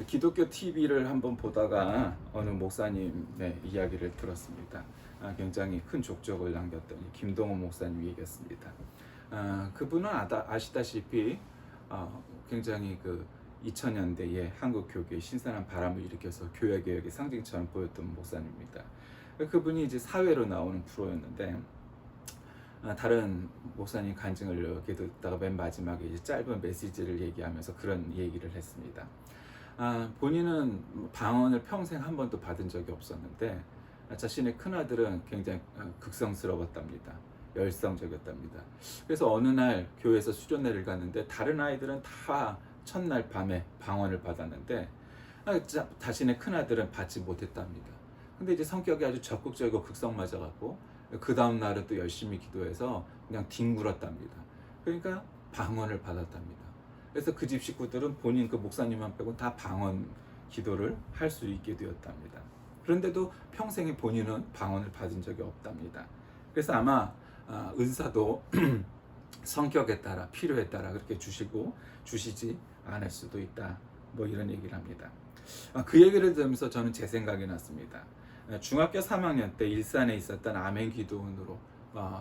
기독교 TV를 한번 보다가 어느 목사님의 이야기를 들었습니다. 굉장히 큰 족적을 남겼던 김동원 목사님 얘기였습니다. 그분은 아시다시피 굉장히 2000년대에 한국 교계에 신선한 바람을 일으켜서 교회개혁의 상징처럼 보였던 목사님입니다. 그분이 이제 사회로 나오는 프로였는데 다른 목사님 간증을 이렇게 듣다가 맨 마지막에 이제 짧은 메시지를 얘기하면서 그런 얘기를 했습니다. 본인은 방언을 평생 한 번도 받은 적이 없었는데 자신의 큰아들은 굉장히 극성스러웠답니다. 열성적이었답니다. 그래서 어느 날 교회에서 수련회를 갔는데 다른 아이들은 다 첫날 밤에 방언을 받았는데 자신의 큰아들은 받지 못했답니다. 근데 이제 성격이 아주 적극적이고 극성 맞아갖고 그 다음 날은 또 열심히 기도해서 그냥 뒹굴었답니다. 그러니까 방언을 받았답니다. 그래서 그 집 식구들은 본인 그 목사님만 빼고 다 방언 기도를 할 수 있게 되었답니다. 그런데도 평생에 본인은 방언을 받은 적이 없답니다. 그래서 아마 은사도 성격에 따라 필요에 따라 그렇게 주시지 않을 수도 있다, 뭐 이런 얘기를 합니다. 그 얘기를 들으면서 저는 제 생각이 났습니다. 중학교 3학년 때 일산에 있었던 아멘 기도원으로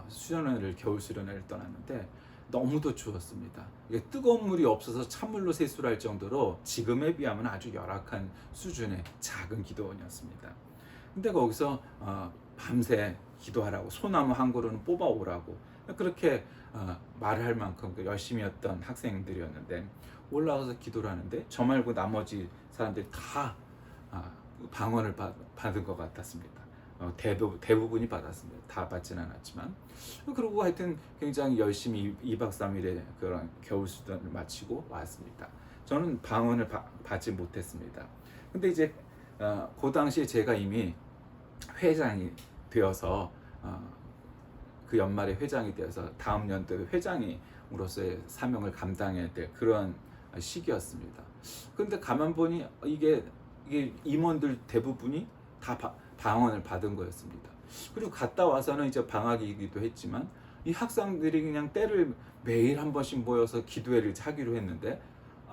수련회를 겨울 수련회를 떠났는데 너무도 추웠습니다. 이게 뜨거운 물이 없어서 찬물로 세수를 할 정도로 지금에 비하면 아주 열악한 수준의 작은 기도원이었습니다. 근데 거기서 밤새 기도하라고 소나무 한 그루는 뽑아오라고 그렇게 말을 할 만큼 열심히 했던 학생들이었는데 올라가서 기도를 하는데 저 말고 나머지 사람들이 다 방언을 받은 것 같았습니다. 대부분이 받았습니다. 다 받지는 않았지만. 그리고 하여튼 굉장히 열심히 2박 3일의 그런 겨울 수련을 마치고 왔습니다. 저는 방언을 받지 못했습니다. 근데 이제 그 당시에 제가 이미 회장이 되어서 그 연말에 회장이 되어서 다음 연도 회장으로서의 사명을 감당해야 될 그런 시기였습니다. 근데 가만 보니 이게 임원들 대부분이 다 방언을 받은 거였습니다. 그리고 갔다 와서는 이제 방학이기도 했지만 이 학생들이 그냥 때를 매일 한 번씩 모여서 기도회를 하기로 했는데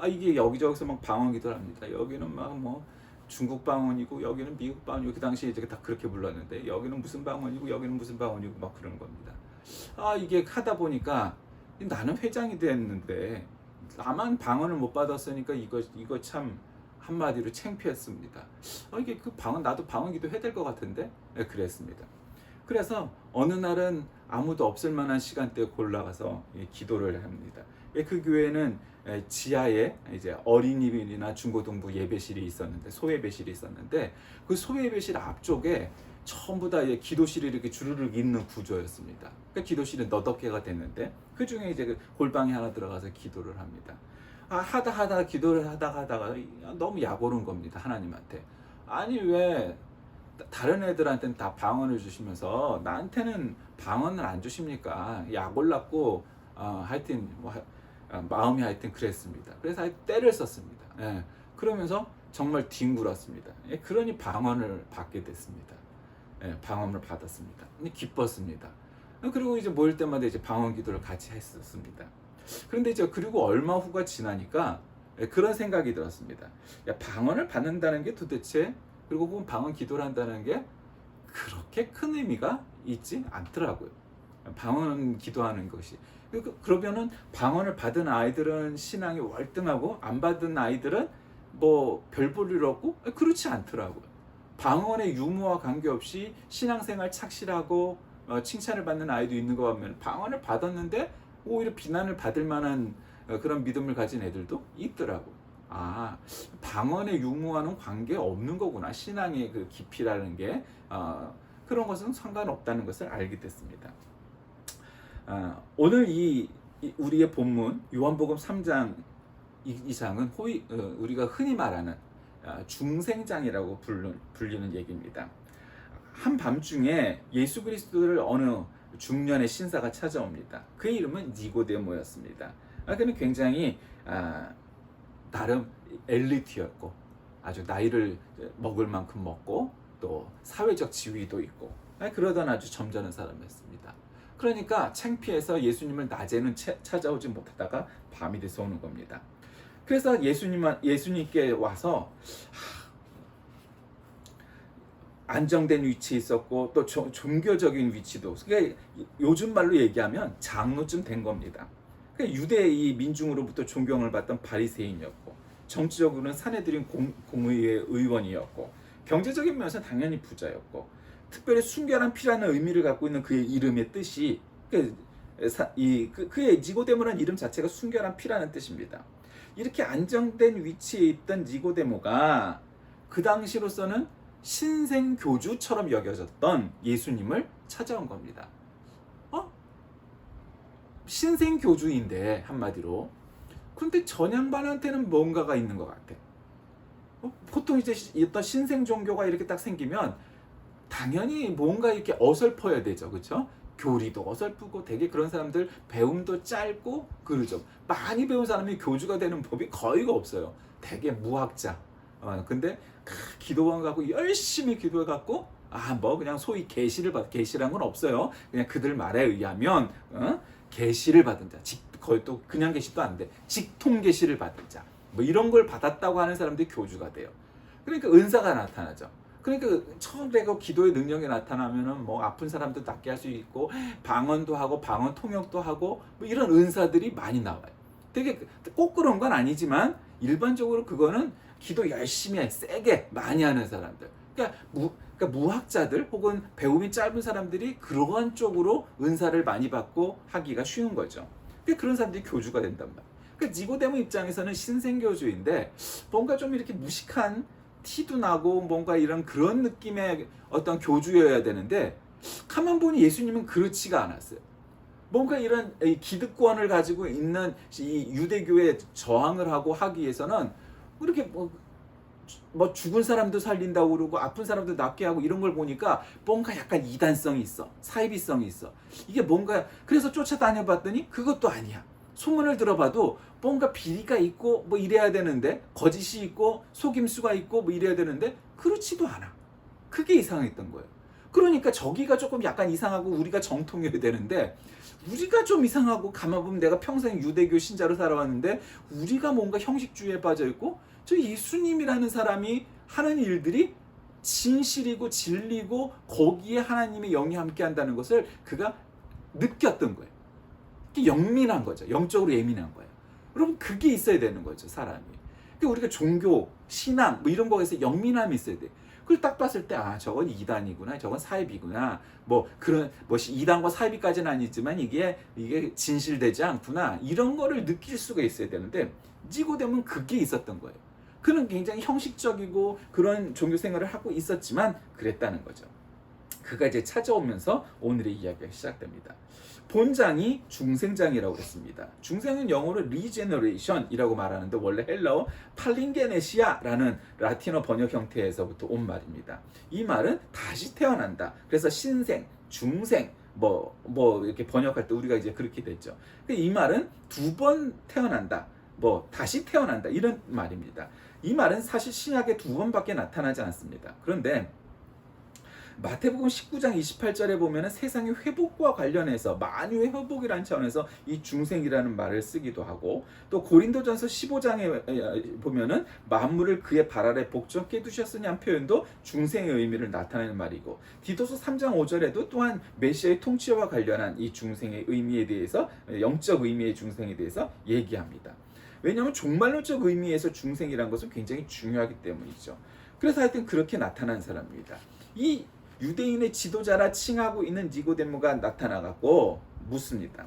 이게 여기저기서 막 방언 기도를 합니다. 여기는 막 뭐 중국 방언이고 여기는 미국 방언이고 그 당시에 이제 다 그렇게 불렀는데 여기는 무슨 방언이고 여기는 무슨 방언이고 막 그런 겁니다. 이게 하다 보니까 나는 회장이 됐는데 나만 방언을 못 받았으니까 이거 참 한마디로 창피했습니다. 이게 나도 방언 기도 해야 될 것 같은데? 네, 그랬습니다. 그래서 어느 날은 아무도 없을 만한 시간대에 골라가서 기도를 합니다. 그 교회는 지하에 이제 어린이집이나 중고등부 예배실이 있었는데 소예배실이 있었는데 그 소예배실 앞쪽에 전부 다 기도실이 이렇게 주르륵 있는 구조였습니다. 그러니까 기도실은 너덟 개가 됐는데 그 중에 이제 그 골방에 하나 들어가서 기도를 합니다. 기도를 하다가 너무 약 오른 겁니다. 하나님한테. 아니 왜 다른 애들한테는 다 방언을 주시면서 나한테는 방언을 안 주십니까? 약 올랐고 하여튼 마음이 하여튼 그랬습니다. 그래서 때를 썼습니다. 그러면서 정말 뒹굴었습니다. 그러니 방언을 받게 됐습니다. 방언을 받았습니다. 기뻤습니다. 그리고 이제 모일 때마다 이제 방언 기도를 같이 했었습니다. 그런데 이제 그리고 얼마 후가 지나니까 그런 생각이 들었습니다. 방언을 받는다는 게 도대체 그리고 혹은 방언 기도를 한다는 게 그렇게 큰 의미가 있지 않더라고요. 방언 기도하는 것이. 그러면은 방언을 받은 아이들은 신앙이 월등하고 안 받은 아이들은 뭐 별 볼 일 없고 그렇지 않더라고요. 방언의 유무와 관계없이 신앙생활 착실하고 칭찬을 받는 아이도 있는 거 보면 방언을 받았는데 오히려 비난을 받을 만한 그런 믿음을 가진 애들도 있더라고요. 방언의 유무와는 관계 없는 거구나. 신앙의 그 깊이라는 게 그런 것은 상관없다는 것을 알게 됐습니다. 오늘 우리의 본문 요한복음 3장 이 장은 우리가 흔히 말하는 중생장이라고 불리는 얘기입니다. 한밤중에 예수 그리스도를 어느 중년의 신사가 찾아옵니다. 그의 이름은 니고데모였습니다. 그는 굉장히 나름 엘리트였고 아주 나이를 먹을 만큼 먹고 또 사회적 지위도 있고 그러던 아주 점잖은 사람이었습니다. 그러니까 창피해서 예수님을 낮에는 찾아오지 못하다가 밤이 돼서 오는 겁니다. 그래서 예수님께 와서 안정된 위치에 있었고 또 종교적인 위치도, 그러니까 요즘 말로 얘기하면 장로쯤 된 겁니다. 그러니까 유대 이 민중으로부터 존경을 받던 바리새인이었고, 정치적으로는 사내들인 공의회 의원이었고, 경제적인 면에서 당연히 부자였고, 특별히 순결한 피라는 의미를 갖고 있는 그의 이름의 뜻이, 그의 니고데모라는 이름 자체가 순결한 피라는 뜻입니다. 이렇게 안정된 위치에 있던 니고데모가 그 당시로서는 신생교주처럼 여겨졌던 예수님을 찾아온 겁니다. 신생교주인데 한마디로. 그런데 전양반한테는 뭔가가 있는 것 같아. 보통 이제 어떤 신생 종교가 이렇게 딱 생기면 당연히 뭔가 이렇게 어설퍼야 되죠, 그렇죠? 교리도 어설프고 되게 그런 사람들 배움도 짧고 그러죠. 많이 배운 사람이 교주가 되는 법이 거의가 없어요. 되게 무학자. 근데 기도원 갖고 열심히 기도해 갖고 뭐 그냥 소위 계시란 건 없어요. 그냥 그들 말에 의하면 계시를 받은 자, 거의 또 그냥 계시도 안 돼. 직통 계시를 받은 자, 뭐 이런 걸 받았다고 하는 사람들이 교주가 돼요. 그러니까 은사가 나타나죠. 그러니까 처음 내가 기도의 능력이 나타나면은 뭐 아픈 사람도 낫게 할 수 있고, 방언도 하고 방언 통역도 하고 뭐 이런 은사들이 많이 나와요. 되게 꼭 그런 건 아니지만 일반적으로 그거는 기도 열심히 세게 많이 하는 사람들, 그러니까 무학자들 혹은 배움이 짧은 사람들이 그러한 쪽으로 은사를 많이 받고 하기가 쉬운 거죠. 그러니까 그런 사람들이 교주가 된단 말이에요. 그러니까 니고데모 입장에서는 신생교주인데 뭔가 좀 이렇게 무식한 티도 나고 뭔가 이런 그런 느낌의 어떤 교주여야 되는데, 가만 보니 예수님은 그렇지가 않았어요. 뭔가 이런 기득권을 가지고 있는 이 유대교에 저항을 하고 하기 위해서는 이렇게 뭐 죽은 사람도 살린다고 그러고 아픈 사람도 낫게 하고 이런 걸 보니까 뭔가 약간 이단성이 있어, 사이비성이 있어. 이게 뭔가, 그래서 쫓아다녀 봤더니 그것도 아니야. 소문을 들어봐도 뭔가 비리가 있고 뭐 이래야 되는데, 거짓이 있고 속임수가 있고 뭐 이래야 되는데 그렇지도 않아. 그게 이상했던 거예요. 그러니까 저기가 조금 약간 이상하고 우리가 정통해야 되는데, 우리가 좀 이상하고, 가만 보면 내가 평생 유대교 신자로 살아왔는데 우리가 뭔가 형식주의에 빠져있고, 저 예수님이라는 사람이 하는 일들이 진실이고 진리고 거기에 하나님의 영이 함께 한다는 것을 그가 느꼈던 거예요. 영민한 거죠. 영적으로 예민한 거예요. 여러분, 그게 있어야 되는 거죠, 사람이. 그러니까 우리가 종교, 신앙 뭐 이런 거에서 영민함이 있어야 돼. 그걸 딱 봤을 때 저건 이단이구나, 저건 사이비구나, 뭐 그런 이단과 사이비까지는 아니지만 이게 진실되지 않구나, 이런 거를 느낄 수가 있어야 되는데, 니고데모는 그게 있었던 거예요. 그는 굉장히 형식적이고 그런 종교 생활을 하고 있었지만 그랬다는 거죠. 그가 이제 찾아오면서 오늘의 이야기가 시작됩니다. 본장이 중생장이라고 했습니다. 중생은 영어로 리제너레이션이라고 말하는데 원래 헬라어 팔링게네시아라는 라틴어 번역 형태에서부터 온 말입니다. 이 말은 다시 태어난다. 그래서 신생, 중생 뭐 이렇게 번역할 때 우리가 이제 그렇게 됐죠. 이 말은 두 번 태어난다, 뭐 다시 태어난다, 이런 말입니다. 이 말은 사실 신약에 두 번밖에 나타나지 않습니다. 그런데 마태복음 19장 28절에 보면은 세상의 회복과 관련해서 만유의 회복이라는 차원에서 이 중생이라는 말을 쓰기도 하고, 또 고린도전서 15장에 보면은 만물을 그의 발 아래 복종케 두셨으니 한 표현도 중생의 의미를 나타내는 말이고, 디도서 3장 5절에도 또한 메시아의 통치와 관련한 이 중생의 의미에 대해서, 영적 의미의 중생에 대해서 얘기합니다. 왜냐하면 종말론적 의미에서 중생이라는 것은 굉장히 중요하기 때문이죠. 그래서 하여튼 그렇게 나타난 사람입니다. 이 유대인의 지도자라 칭하고 있는 니고데모가 나타나갖고 묻습니다.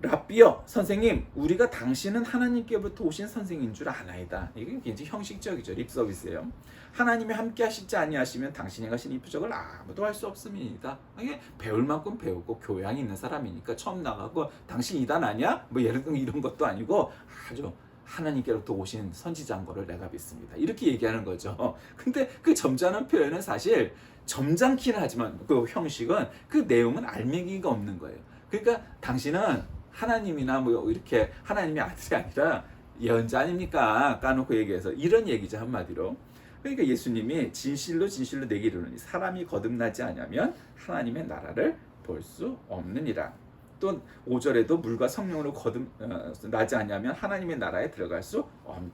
랍비여, 선생님, 우리가 당신은 하나님께부터 오신 선생인 줄 아나이다. 이게 굉장히 형식적이죠. 립서비스예요. 하나님이 함께 하시지 아니하시면 당신이 가신 이 표적을 아무도 할 수 없습니다. 이게 배울 만큼 배우고 교양이 있는 사람이니까 처음 나가고 당신 이단 아니야? 뭐 예를 들면 이런 것도 아니고 아주 하나님께로부터 오신 선지자인 거를 내가 믿습니다. 이렇게 얘기하는 거죠. 근데 그 점잖은 표현은 사실 점잖기는 하지만 그 형식은 그 내용은 알맹이가 없는 거예요. 그러니까 당신은 하나님이나 뭐 이렇게 하나님의 아들이 아니라 예언자 아닙니까? 까놓고 얘기해서 이런 얘기죠, 한마디로. 그러니까 예수님이 진실로 진실로 내게 이르노니 사람이 거듭나지 않으면 하나님의 나라를 볼 수 없느니라. 또 5절에도 물과 성령으로 거듭나지 않냐면 하나님의 나라에 들어갈 수 없는.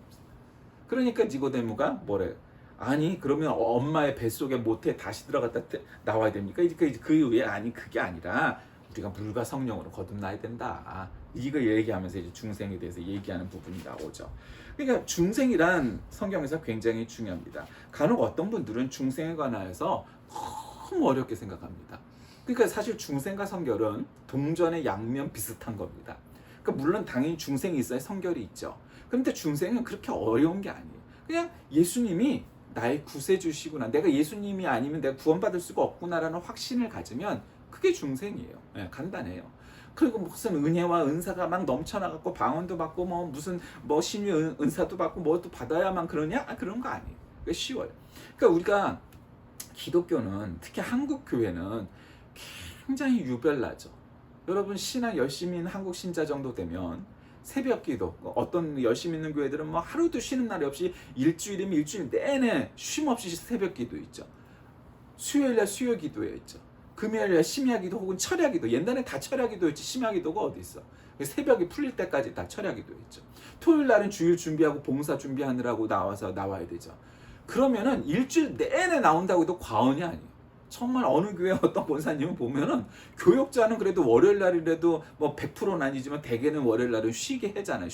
그러니까 니고데모가 뭐래요? 아니 그러면 엄마의 뱃속에 모태에 다시 들어갔다 나와야 됩니까? 그 이후에 아니 그게 아니라 우리가 물과 성령으로 거듭나야 된다. 이거 얘기하면서 이제 중생에 대해서 얘기하는 부분이 나오죠. 그러니까 중생이란 성경에서 굉장히 중요합니다. 간혹 어떤 분들은 중생에 관하여서 너무 어렵게 생각합니다. 그러니까 사실 중생과 성결은 동전의 양면 비슷한 겁니다. 그러니까 물론 당연히 중생이 있어야 성결이 있죠. 그런데 중생은 그렇게 어려운 게 아니에요. 그냥 예수님이 나의 구세주시구나, 내가 예수님이 아니면 내가 구원받을 수가 없구나라는 확신을 가지면 그게 중생이에요. 네, 간단해요. 그리고 무슨 은혜와 은사가 막 넘쳐나갖고 방언도 받고 뭐 무슨 뭐 신유 은사도 받고 뭐도 받아야만 그러냐? 그런 거 아니에요. 그게 쉬워요. 그러니까 우리가 기독교는 특히 한국 교회는 굉장히 유별나죠. 여러분 신앙 열심히 있는 한국 신자 정도 되면 새벽기도, 어떤 열심히 있는 교회들은 뭐 하루도 쉬는 날이 없이 일주일이면 일주일 내내 쉼 없이 새벽기도 있죠. 수요일날 수요기도에 있죠. 금요일날 심야기도 혹은 철야기도, 옛날에 다 철야기도였지 심야기도가 어디 있어. 새벽이 풀릴 때까지 다 철야기도였죠. 토요일날은 주일 준비하고 봉사 준비하느라고 나와야 되죠. 그러면은 일주일 내내 나온다고 해도 과언이 아니에요. 정말 어느 교회 어떤 권사님은 보면은 교역자는 그래도 월요일날이라도 뭐 100%는 아니지만 대개는 월요일날은 쉬게 하잖아요.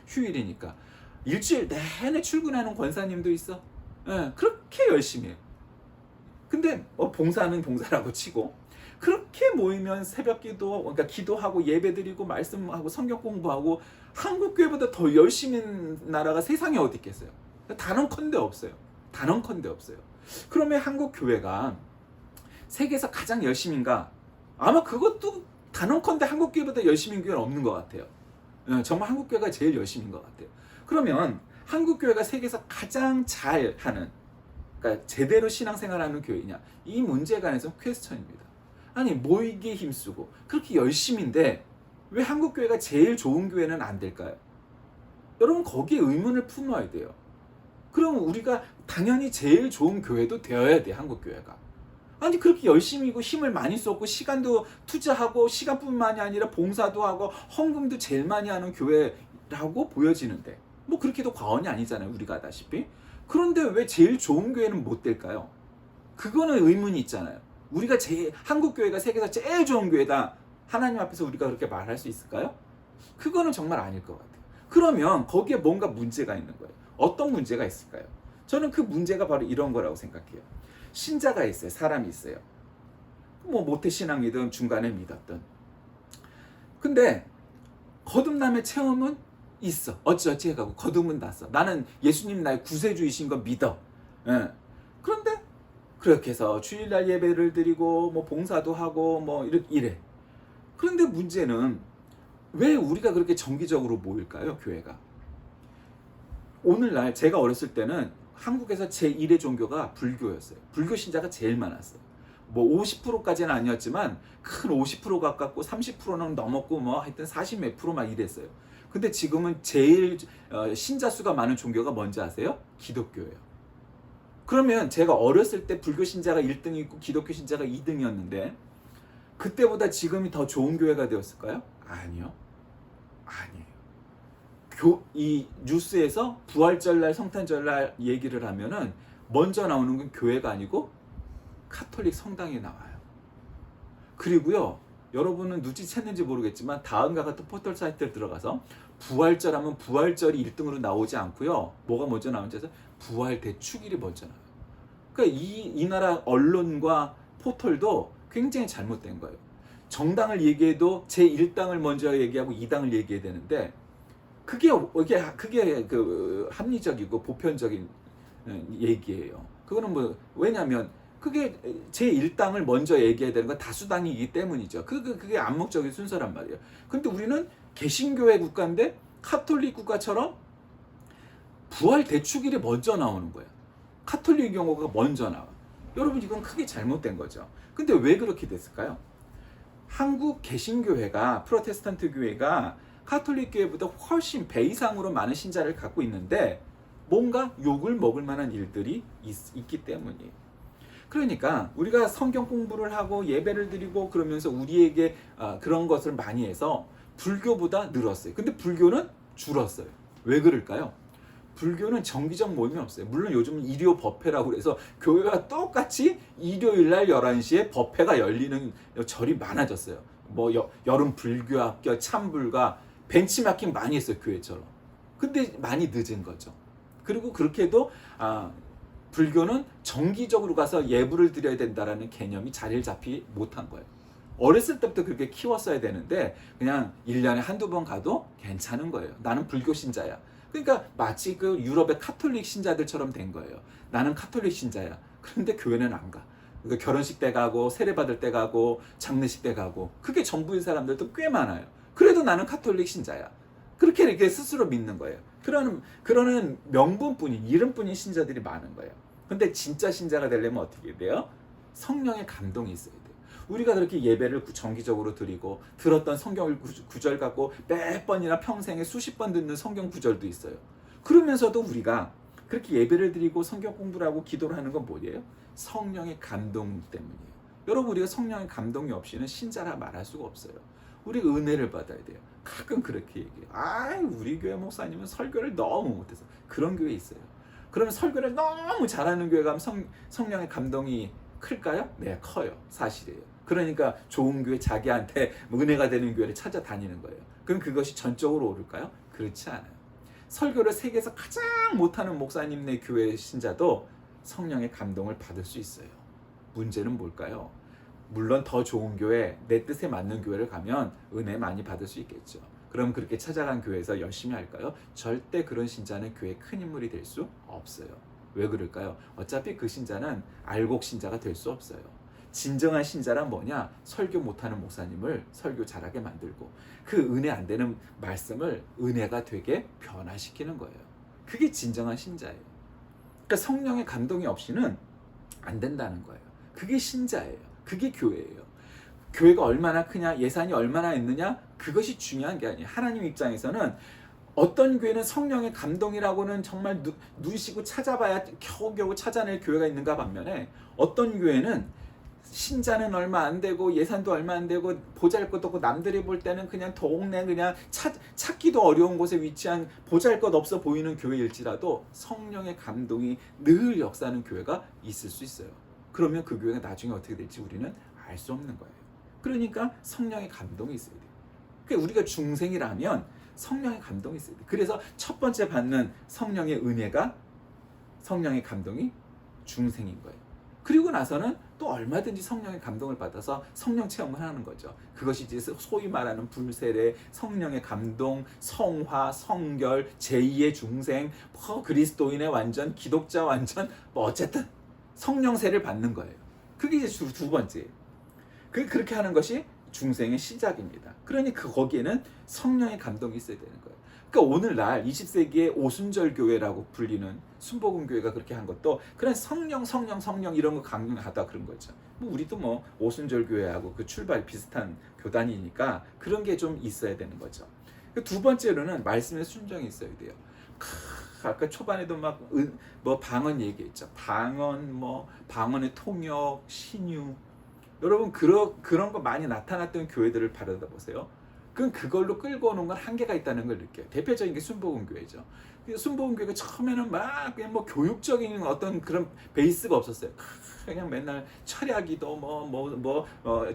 휴일이니까. 일주일 내내 출근하는 권사님도 있어. 예, 그렇게 열심히 해요. 근데 봉사는 봉사라고 치고 그렇게 모이면 새벽기도, 그러니까 기도하고 예배드리고 말씀하고 성경 공부하고 한국 교회보다 더 열심히 있는 나라가 세상에 어디 있겠어요. 단언컨대 없어요. 단언컨대 없어요. 그러면 한국 교회가 세계에서 가장 열심인가? 아마 그것도 단언컨대 한국 교회보다 열심인 교회는 없는 것 같아요. 정말 한국 교회가 제일 열심인 것 같아요. 그러면 한국 교회가 세계에서 가장 잘하는, 그러니까 제대로 신앙생활하는 교회냐? 이 문제에 관해서 퀘스천입니다. 아니 모이기에 힘쓰고 그렇게 열심인데 왜 한국 교회가 제일 좋은 교회는 안 될까요? 여러분 거기에 의문을 품어야 돼요. 그럼 우리가 당연히 제일 좋은 교회도 되어야 돼. 한국 교회가. 아니 그렇게 열심히고 힘을 많이 썼고 시간도 투자하고 시간뿐만이 아니라 봉사도 하고 헌금도 제일 많이 하는 교회라고 보여지는데 뭐 그렇게도 과언이 아니잖아요. 우리가 아다시피. 그런데 왜 제일 좋은 교회는 못 될까요? 그거는 의문이 있잖아요. 우리가 한국 교회가 세계에서 제일 좋은 교회다. 하나님 앞에서 우리가 그렇게 말할 수 있을까요? 그거는 정말 아닐 것 같아요. 그러면 거기에 뭔가 문제가 있는 거예요. 어떤 문제가 있을까요? 저는 그 문제가 바로 이런 거라고 생각해요. 신자가 있어요. 사람이 있어요. 뭐 모태신앙이든 중간에 믿었든. 근데 거듭남의 체험은 있어. 어찌어찌 해가고 거듭은 났어. 나는 예수님 나의 구세주이신 거 믿어. 예. 그런데 그렇게 해서 주일날 예배를 드리고 뭐 봉사도 하고 뭐 이래. 그런데 문제는 왜 우리가 그렇게 정기적으로 모일까요? 교회가. 오늘날 제가 어렸을 때는 한국에서 제1의 종교가 불교였어요. 불교 신자가 제일 많았어요. 뭐 50%까지는 아니었지만 큰 50% 가깝고 30%는 넘었고 뭐 하여튼 40 몇 프로 막 이랬어요. 근데 지금은 제일 신자 수가 많은 종교가 뭔지 아세요? 기독교예요. 그러면 제가 어렸을 때 불교 신자가 1등이 있고 기독교 신자가 2등이었는데 그때보다 지금이 더 좋은 교회가 되었을까요? 아니요. 아니에요. 이 뉴스에서 부활절날 성탄절날 얘기를 하면은 먼저 나오는 건 교회가 아니고 카톨릭 성당이 나와요. 그리고요, 여러분은 눈치챘는지 모르겠지만 다음과 같은 포털 사이트를 들어가서 부활절 하면 부활절이 1등으로 나오지 않고요. 뭐가 먼저 나오는지 아세요? 부활 대축일이 먼저 나와요. 그러니까 이 나라 언론과 포털도 굉장히 잘못된 거예요. 정당을 얘기해도 제1당을 먼저 얘기하고 2당을 얘기해야 되는데 그게 그 합리적이고 보편적인 얘기예요. 그거는 뭐 왜냐하면 그게 제1당을 먼저 얘기해야 되는 건 다수당이기 때문이죠. 그게 암묵적인 순서란 말이에요. 근데 우리는 개신교회 국가인데 카톨릭 국가처럼 부활 대축일이 먼저 나오는 거예요. 카톨릭 경우가 먼저 나와. 여러분 이건 크게 잘못된 거죠. 근데 왜 그렇게 됐을까요? 한국 개신교회가 프로테스탄트 교회가 카톨릭 교회보다 훨씬 배 이상으로 많은 신자를 갖고 있는데 뭔가 욕을 먹을 만한 일들이 있기 때문이에요. 그러니까 우리가 성경 공부를 하고 예배를 드리고 그러면서 우리에게 그런 것을 많이 해서 불교보다 늘었어요. 근데 불교는 줄었어요. 왜 그럴까요? 불교는 정기적 모임이 없어요. 물론 요즘은 일요 법회라고 그래서 교회와 똑같이 일요일 날 11시에 법회가 열리는 절이 많아졌어요. 뭐 여름 불교학교, 참불가, 벤치마킹 많이 했어요, 교회처럼. 근데 많이 늦은 거죠. 그리고 그렇게 해도 불교는 정기적으로 가서 예불을 드려야 된다라는 개념이 자리를 잡히 못한 거예요. 어렸을 때부터 그렇게 키웠어야 되는데 그냥 1년에 한두 번 가도 괜찮은 거예요. 나는 불교 신자야. 그러니까 마치 그 유럽의 카톨릭 신자들처럼 된 거예요. 나는 카톨릭 신자야. 그런데 교회는 안 가. 그러니까 결혼식 때 가고 세례 받을 때 가고 장례식 때 가고 그게 전부인 사람들도 꽤 많아요. 그래도 나는 카톨릭 신자야. 그렇게 이렇게 스스로 믿는 거예요. 그러는 명분뿐인 이름뿐인 신자들이 많은 거예요. 근데 진짜 신자가 되려면 어떻게 돼요? 성령의 감동이 있어야 돼요. 우리가 그렇게 예배를 정기적으로 드리고 들었던 성경 구절 갖고 몇 번이나 평생에 수십 번 듣는 성경 구절도 있어요. 그러면서도 우리가 그렇게 예배를 드리고 성경 공부를 하고 기도를 하는 건 뭐예요? 성령의 감동 때문이에요. 여러분, 우리가 성령의 감동이 없이는 신자라 말할 수가 없어요. 우리가 은혜를 받아야 돼요. 가끔 그렇게 얘기해요. 우리 교회 목사님은 설교를 너무 못해서. 그런 교회 있어요. 그러면 설교를 너무 잘하는 교회 가면 성령의 감동이 클까요? 네, 커요. 사실이에요. 그러니까 좋은 교회, 자기한테 은혜가 되는 교회를 찾아다니는 거예요. 그럼 그것이 전적으로 오를까요? 그렇지 않아요. 설교를 세계에서 가장 못하는 목사님네 교회 신자도 성령의 감동을 받을 수 있어요. 문제는 뭘까요? 물론 더 좋은 교회, 내 뜻에 맞는 교회를 가면 은혜 많이 받을 수 있겠죠. 그럼 그렇게 찾아간 교회에서 열심히 할까요? 절대 그런 신자는 교회에 큰 인물이 될 수 없어요. 왜 그럴까요? 어차피 그 신자는 알곡 신자가 될 수 없어요. 진정한 신자란 뭐냐? 설교 못하는 목사님을 설교 잘하게 만들고 그 은혜 안 되는 말씀을 은혜가 되게 변화시키는 거예요. 그게 진정한 신자예요. 그러니까 성령의 감동이 없이는 안 된다는 거예요. 그게 신자예요. 그게 교회예요. 교회가 얼마나 크냐, 예산이 얼마나 있느냐, 그것이 중요한 게 아니에요. 하나님 입장에서는 어떤 교회는 성령의 감동이라고는 정말 눈시고 찾아봐야 겨우겨우 찾아낼 교회가 있는가 반면에 어떤 교회는 신자는 얼마 안 되고 예산도 얼마 안 되고 보잘것 없고 남들이 볼 때는 그냥 동네 그냥 찾기도 어려운 곳에 위치한 보잘것 없어 보이는 교회일지라도 성령의 감동이 늘 역사하는 교회가 있을 수 있어요. 그러면 그 교회가 나중에 어떻게 될지 우리는 알 수 없는 거예요. 그러니까 성령의 감동이 있어야 돼요. 그러니까 우리가 중생이라면 성령의 감동이 있어야 돼요. 그래서 첫 번째 받는 성령의 은혜가 성령의 감동이 중생인 거예요. 그리고 나서는 또 얼마든지 성령의 감동을 받아서 성령 체험을 하는 거죠. 그것이 이제 소위 말하는 불세례, 성령의 감동, 성화, 성결, 제2의 중생, 그리스도인의 완전, 기독자 완전, 어쨌든 성령세를 받는 거예요. 그게 이제 두 번째예요. 그렇게 하는 것이 중생의 시작입니다. 그러니 거기에는 성령의 감동이 있어야 되는 거예요. 그러니까 오늘날 20세기의 오순절 교회라고 불리는 순복음 교회가 그렇게 한 것도 그런 성령 이런 거 강조하다 그런 거죠. 우리도 오순절 교회하고 그 출발 비슷한 교단이니까 그런 게 좀 있어야 되는 거죠. 두 번째로는 말씀의 순종이 있어야 돼요. 아까 초반에도 방언 얘기했죠. 방언의 통역, 신유. 여러분 그런 거 많이 나타났던 교회들을 바라다 보세요. 그럼 그걸로 끌고 오는 건 한계가 있다는 걸 느껴요. 대표적인 게 순복음교회죠. 순복음교회가 처음에는 그냥 교육적인 어떤 그런 베이스가 없었어요. 그냥 맨날 철야기도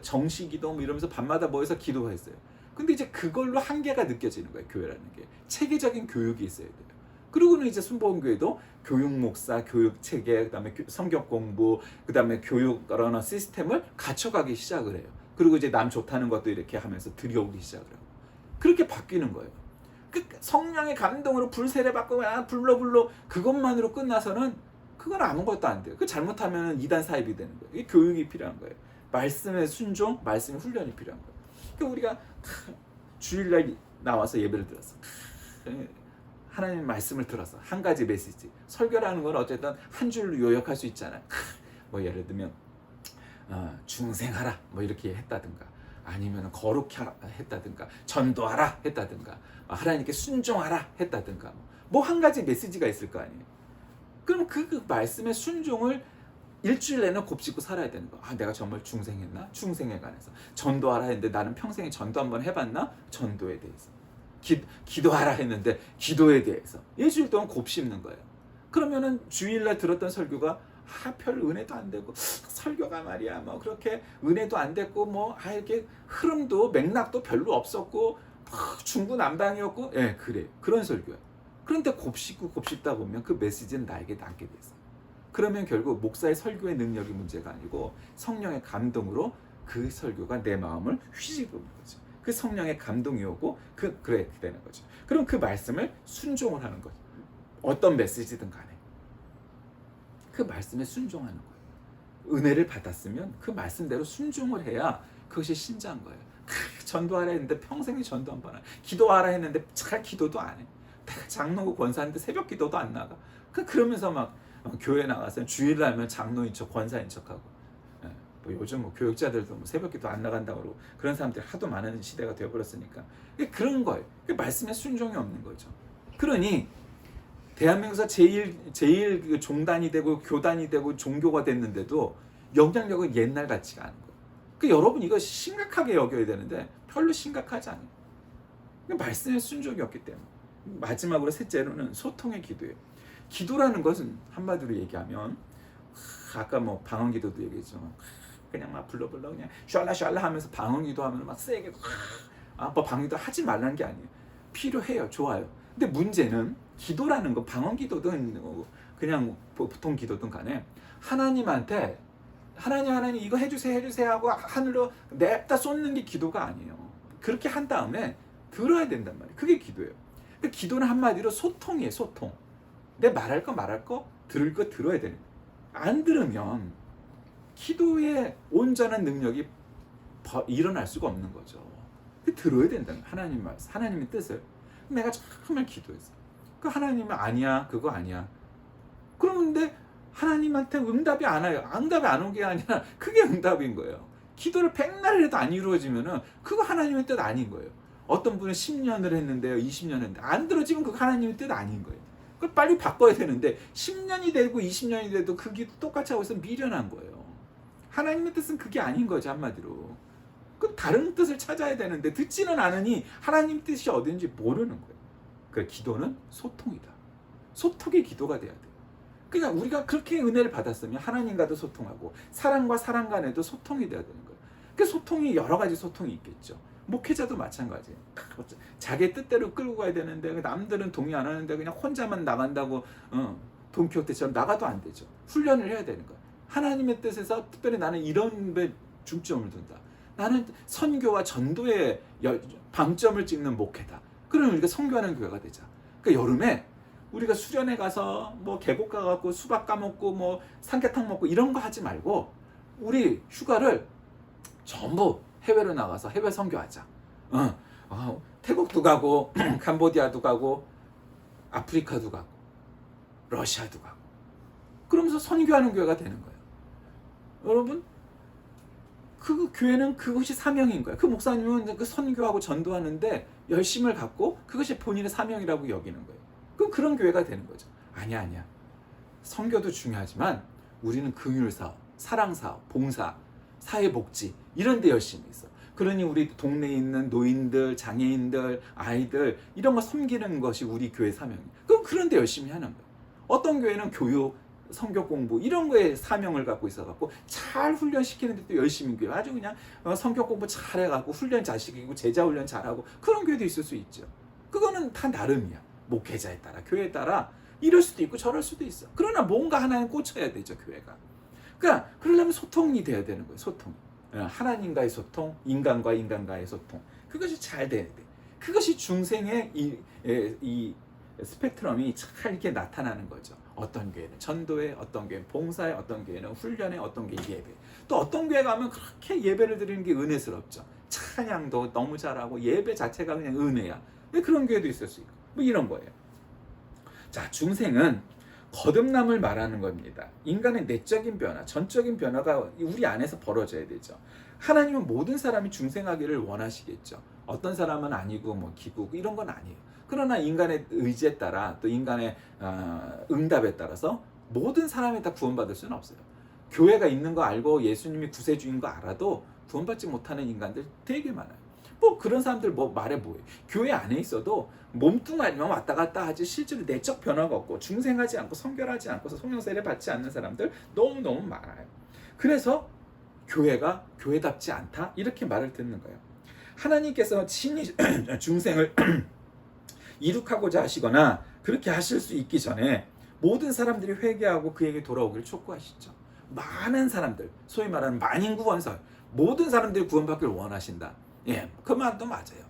정시기도 이러면서 밤마다 모여서 기도했어요. 근데 이제 그걸로 한계가 느껴지는 거예요. 교회라는 게 체계적인 교육이 있어야 돼요. 그리고는 이제 순복음교회도 교육 목사, 교육 체계, 그다음에 성경 공부, 그다음에 교육 그런 시스템을 갖춰가기 시작을 해요. 그리고 이제 남 좋다는 것도 이렇게 하면서 들여오기 시작을 하고 그렇게 바뀌는 거예요. 성령의 감동으로 불세례 받고 불러 그것만으로 끝나서는 그건 아무것도 안 돼요. 그 잘못하면 이단 사입이 되는 거예요. 이게 교육이 필요한 거예요. 말씀의 순종, 말씀의 훈련이 필요한 거예요. 그러니까 우리가 주일날 나와서 예배를 들었어. 하나님의 말씀을 들어서 한 가지 메시지. 설교라는 건 어쨌든 한 줄로 요약할 수 있잖아요. 예를 들면 중생하라 이렇게 했다든가 아니면 거룩히 했다든가 전도하라 했다든가 하나님께 순종하라 했다든가 한 가지 메시지가 있을 거 아니에요. 그럼 그 말씀의 순종을 일주일 내내 곱씹고 살아야 되는 거야. 내가 정말 중생했나? 중생에 관해서. 전도하라 했는데 나는 평생에 전도 한번 해봤나? 전도에 대해서. 기도하라 했는데 기도에 대해서. 일주일 동안 곱씹는 거예요. 그러면은 주일날 들었던 설교가 별 은혜도 안 되고, 설교가 말이야 뭐 그렇게 은혜도 안 됐고, 뭐 이렇게 흐름도 맥락도 별로 없었고, 중구난방이었고, 그래, 그런 설교야. 그런데 곱씹다 보면 그 메시지는 나에게 남게 됐어. 그러면 결국 목사의 설교의 능력이 문제가 아니고 성령의 감동으로 그 설교가 내 마음을 휘집는 거죠. 그 성령의 감동이 오고 그래 되는 거죠. 그럼 그 말씀을 순종을 하는 거죠. 어떤 메시지든 간에 그 말씀에 순종하는 거예요. 은혜를 받았으면 그 말씀대로 순종을 해야 그것이 신자인 거예요. 전도하라 했는데 평생에 전도 한 번 안 해. 기도하라 했는데 잘 기도도 안 해. 내가 장로고 권사인데 새벽 기도도 안 나가. 그러면서 막 교회 나가서 주일날면 장로인 척, 권사인 척하고. 뭐 요즘 뭐 교육자들도 뭐 새벽 기도 안 나간다고 그러고 그런 사람들이 하도 많은 시대가 되어버렸으니까. 그런 거예요. 말씀에 순종이 없는 거죠. 그러니 대한민국에서 제일 종단이 되고 교단이 되고 종교가 됐는데도 영향력은 옛날 같지가 않은 거예요. 여러분 이거 심각하게 여겨야 되는데 별로 심각하지 않아요. 말씀에 순종이 없기 때문에. 마지막으로 셋째로는 소통의 기도예요. 기도라는 것은 한마디로 얘기하면 아까 뭐 방언기도도 얘기했지만 그냥 막 불러불러 그냥 샬라 하면서 방언기도 하면 막 세게 뭐 방언기도 하지 말라는 게 아니에요. 필요해요. 좋아요. 근데 문제는 기도라는 거, 방언기도든 그냥 보통 기도든 간에 하나님한테 하나님 이거 해주세요 하고 하늘로 냅다 쏟는 게 기도가 아니에요. 그렇게 한 다음에 들어야 된단 말이에요. 그게 기도예요. 기도는 한마디로 소통이에요. 소통. 내 말할 거 들을 거 들어야 되는 거예요. 안 들으면 기도의 온전한 능력이 일어날 수가 없는 거죠. 들어야 된다는 거예요. 하나님 말씀, 하나님의 뜻을. 내가 정말 기도했어. 하나님은 아니야, 그거 아니야. 그런데 하나님한테 응답이 안 와요. 응답이 안 온 게 아니라 그게 응답인 거예요. 기도를 100날 해도 안 이루어지면은 그거 하나님의 뜻 아닌 거예요. 어떤 분은 10년을 했는데요, 20년 했는데 안 들어지면 그거 하나님의 뜻 아닌 거예요. 그걸 빨리 바꿔야 되는데 10년이 되고 20년이 돼도 그 기도 똑같이 하고 있으면 미련한 거예요. 하나님의 뜻은 그게 아닌 거죠, 한마디로. 그 다른 뜻을 찾아야 되는데 듣지는 않으니 하나님 뜻이 어딘지 모르는 거예요. 그러니까 기도는 소통이다. 소통의 기도가 돼야 돼요. 그러니까 우리가 그렇게 은혜를 받았으면 하나님과도 소통하고 사람과 사람 간에도 소통이 돼야 되는 거예요. 그 소통이 여러 가지 소통이 있겠죠. 목회자도 마찬가지예요. 자기 뜻대로 끌고 가야 되는데 남들은 동의 안 하는데 그냥 혼자만 나간다고 돈키호테처럼 나가도 안 되죠. 훈련을 해야 되는 거예요. 하나님의 뜻에서 특별히 나는 이런 데 중점을 둔다. 나는 선교와 전도에 방점을 찍는 목회다. 그러면 우리가 선교하는 교회가 되자. 그러니까 여름에 우리가 수련회 가서 뭐 계곡 가갖고 수박 까먹고 뭐 삼계탕 먹고 이런 거 하지 말고 우리 휴가를 전부 해외로 나가서 해외 선교하자. 태국도 가고 캄보디아도 가고 아프리카도 가고 러시아도 가고 그러면서 선교하는 교회가 되는 거예요. 여러분 그 교회는 그것이 사명인 거예요. 그 목사님은 그 선교하고 전도하는데 열심을 갖고 그것이 본인의 사명이라고 여기는 거예요. 그럼 그런 교회가 되는 거죠. 아니야. 선교도 중요하지만 우리는 긍휼사업, 사랑사업, 봉사, 사회복지 이런 데 열심히 있어. 그러니 우리 동네에 있는 노인들, 장애인들, 아이들 이런 거 섬기는 것이 우리 교회 사명이에요. 그럼 그런 데 열심히 하는 거예요. 어떤 교회는 교육, 성경 공부 이런 거에 사명을 갖고 있어갖고 잘 훈련시키는 데도 열심히 교회 아주 그냥 성경 공부 잘해갖고 훈련 자식이고 제자 훈련 잘하고 그런 교회도 있을 수 있죠. 그거는 다 나름이야. 목회자에 따라 교회에 따라 이럴 수도 있고 저럴 수도 있어. 그러나 뭔가 하나는 꽂혀야 되죠, 교회가. 그러니까 그러려면 소통이 돼야 되는 거예요. 소통. 하나님과의 소통, 인간과 인간과의 소통. 그것이 잘 돼야 돼. 그것이 중생의 이 스펙트럼이 잘 이렇게 나타나는 거죠. 어떤 교회는 전도에, 어떤 교회는 봉사에, 어떤 교회는 훈련에, 어떤 교회 예배. 또 어떤 교회 가면 그렇게 예배를 드리는 게 은혜스럽죠. 찬양도 너무 잘하고 예배 자체가 그냥 은혜야. 그런 교회도 있을 수 있고 뭐 이런 거예요. 자, 중생은 거듭남을 말하는 겁니다. 인간의 내적인 변화, 전적인 변화가 우리 안에서 벌어져야 되죠. 하나님은 모든 사람이 중생하기를 원하시겠죠. 어떤 사람은 아니고 뭐 기국 이런 건 아니에요. 그러나 인간의 의지에 따라 또 인간의 응답에 따라서 모든 사람이 다 구원받을 수는 없어요. 교회가 있는 거 알고 예수님이 구세주인 거 알아도 구원받지 못하는 인간들 되게 많아요. 뭐 그런 사람들 뭐 말해 뭐해. 교회 안에 있어도 몸뚱아리만 왔다 갔다 하지 실제로 내적 변화가 없고 중생하지 않고 성결하지 않고서 성령 세례 받지 않는 사람들 너무너무 많아요. 그래서 교회가 교회답지 않다 이렇게 말을 듣는 거예요. 하나님께서 친히 중생을 이룩하고자 하시거나 그렇게 하실 수 있기 전에 모든 사람들이 회개하고 그에게 돌아오기를 촉구하시죠. 많은 사람들, 소위 말하는 만인구 원설, 모든 사람들이 구원받기를 원하신다. 예, 그 말도 맞아요.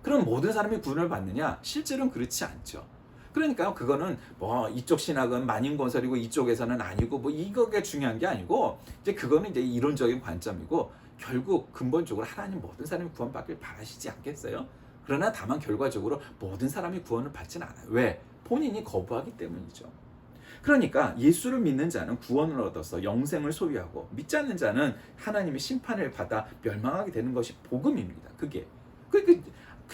그럼 모든 사람이 구원을 받느냐? 실제로는 그렇지 않죠. 그러니까 그거는 뭐 이쪽 신학은 만인권설이고 이쪽에서는 아니고 뭐 이거가 중요한 게 아니고 이제 그거는 이제 이론적인 관점이고 결국 근본적으로 하나님 모든 사람이 구원받길 바라시지 않겠어요? 그러나 다만 결과적으로 모든 사람이 구원을 받지는 않아요. 왜? 본인이 거부하기 때문이죠. 그러니까 예수를 믿는 자는 구원을 얻어서 영생을 소유하고 믿지 않는 자는 하나님의 심판을 받아 멸망하게 되는 것이 복음입니다. 그게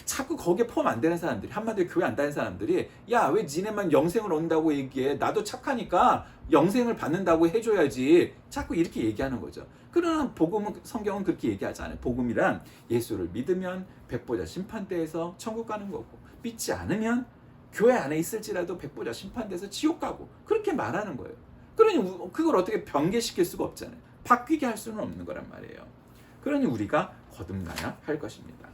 자꾸 거기에 포함 안 되는 사람들이, 한마디로 교회 안 다니는 사람들이 야 왜 니네만 영생을 얻는다고 얘기해, 나도 착하니까 영생을 받는다고 해줘야지, 자꾸 이렇게 얘기하는 거죠. 그러나 복음은, 성경은 그렇게 얘기하지 않아요. 복음이란 예수를 믿으면 백보자 심판대에서 천국 가는 거고, 믿지 않으면 교회 안에 있을지라도 백보자 심판대에서 지옥 가고, 그렇게 말하는 거예요. 그러니 그걸 어떻게 변개시킬 수가 없잖아요. 바뀌게 할 수는 없는 거란 말이에요. 그러니 우리가 거듭나야 할 것입니다.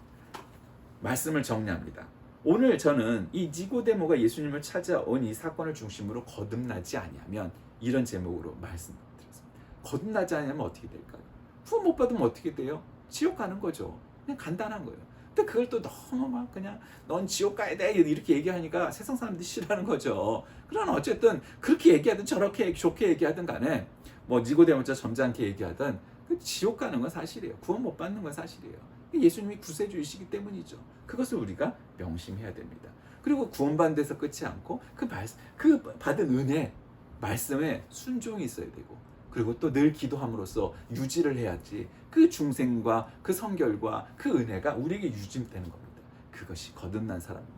말씀을 정리합니다. 오늘 저는 이 니고데모가 예수님을 찾아온 이 사건을 중심으로 거듭나지 아니하면, 이런 제목으로 말씀드렸습니다. 거듭나지 아니하면 어떻게 될까요? 구원 못 받으면 어떻게 돼요? 지옥 가는 거죠. 그냥 간단한 거예요. 근데 그걸 또 너무 막 그냥 넌 지옥 가야 돼 이렇게 얘기하니까 세상 사람들이 싫어하는 거죠. 그러나 어쨌든 그렇게 얘기하든 저렇게 좋게 얘기하든 간에 뭐 니고데모처럼 점잖게 얘기하든 지옥 가는 건 사실이에요. 구원 못 받는 건 사실이에요. 예수님이 구세주이시기 때문이죠. 그것을 우리가 명심해야 됩니다. 그리고 구원받는 데서 끝이 않고 그 받은 은혜, 말씀에 순종이 있어야 되고, 그리고 또 늘 기도함으로써 유지를 해야지 그 중생과 그 성결과 그 은혜가 우리에게 유지되는 겁니다. 그것이 거듭난 사람입니다.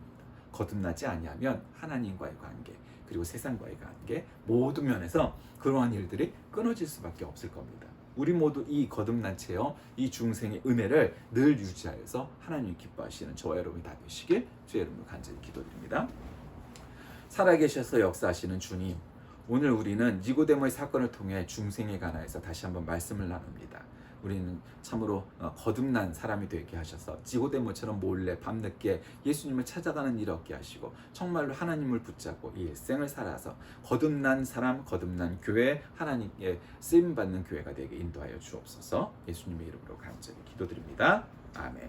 거듭나지 아니하면 하나님과의 관계, 그리고 세상과의 관계, 모든 면에서 그러한 일들이 끊어질 수밖에 없을 겁니다. 우리 모두 이 거듭난 채요, 이 중생의 은혜를 늘 유지하여서 하나님이 기뻐하시는 저와 여러분이 다 되시길 주의 이름으로 간절히 기도드립니다. 살아계셔서 역사하시는 주님, 오늘 우리는 니고데모의 사건을 통해 중생에 관하여서 다시 한번 말씀을 나눕니다. 우리는 참으로 거듭난 사람이 되게 하셔서 니고데모처럼 몰래 밤늦게 예수님을 찾아가는 일 없게 하시고, 정말로 하나님을 붙잡고 이 일생을 살아서 거듭난 사람, 거듭난 교회, 하나님께 쓰임받는 교회가 되게 인도하여 주옵소서. 예수님의 이름으로 간절히 기도드립니다. 아멘.